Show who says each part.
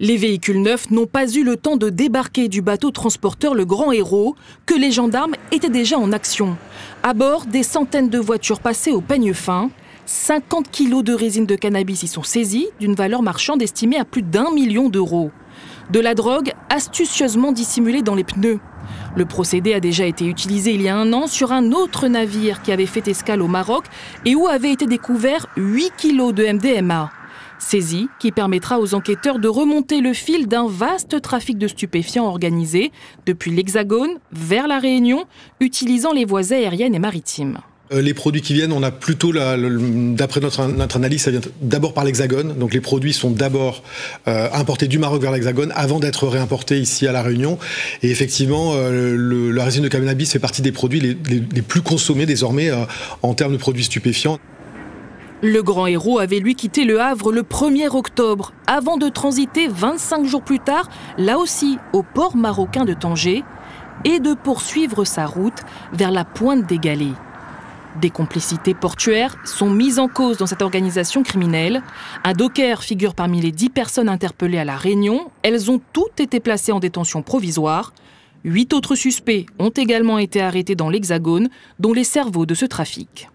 Speaker 1: Les véhicules neufs n'ont pas eu le temps de débarquer du bateau transporteur Le Grand Héros, que les gendarmes étaient déjà en action. À bord, des centaines de voitures passées au peigne fin. 50 kilos de résine de cannabis y sont saisis, d'une valeur marchande estimée à plus d'1 million d'euros. De la drogue astucieusement dissimulée dans les pneus. Le procédé a déjà été utilisé il y a 1 an sur un autre navire qui avait fait escale au Maroc et où avait été découvert 8 kilos de MDMA. Saisie qui permettra aux enquêteurs de remonter le fil d'un vaste trafic de stupéfiants organisé depuis l'Hexagone vers la Réunion, utilisant les voies aériennes et maritimes.
Speaker 2: Les produits qui viennent, on a plutôt, d'après notre analyse, ça vient d'abord par l'Hexagone. Donc les produits sont d'abord importés du Maroc vers l'Hexagone avant d'être réimportés ici à La Réunion. Et effectivement, la résine de cannabis fait partie des produits les plus consommés désormais en termes de produits stupéfiants.
Speaker 1: Le Grand Héros avait lui quitté Le Havre le 1er octobre, avant de transiter 25 jours plus tard, là aussi au port marocain de Tanger, et de poursuivre sa route vers la pointe des Galets. Des complicités portuaires sont mises en cause dans cette organisation criminelle. Un docker figure parmi les 10 personnes interpellées à La Réunion. Elles ont toutes été placées en détention provisoire. 8 autres suspects ont également été arrêtés dans l'Hexagone, dont les cerveaux de ce trafic.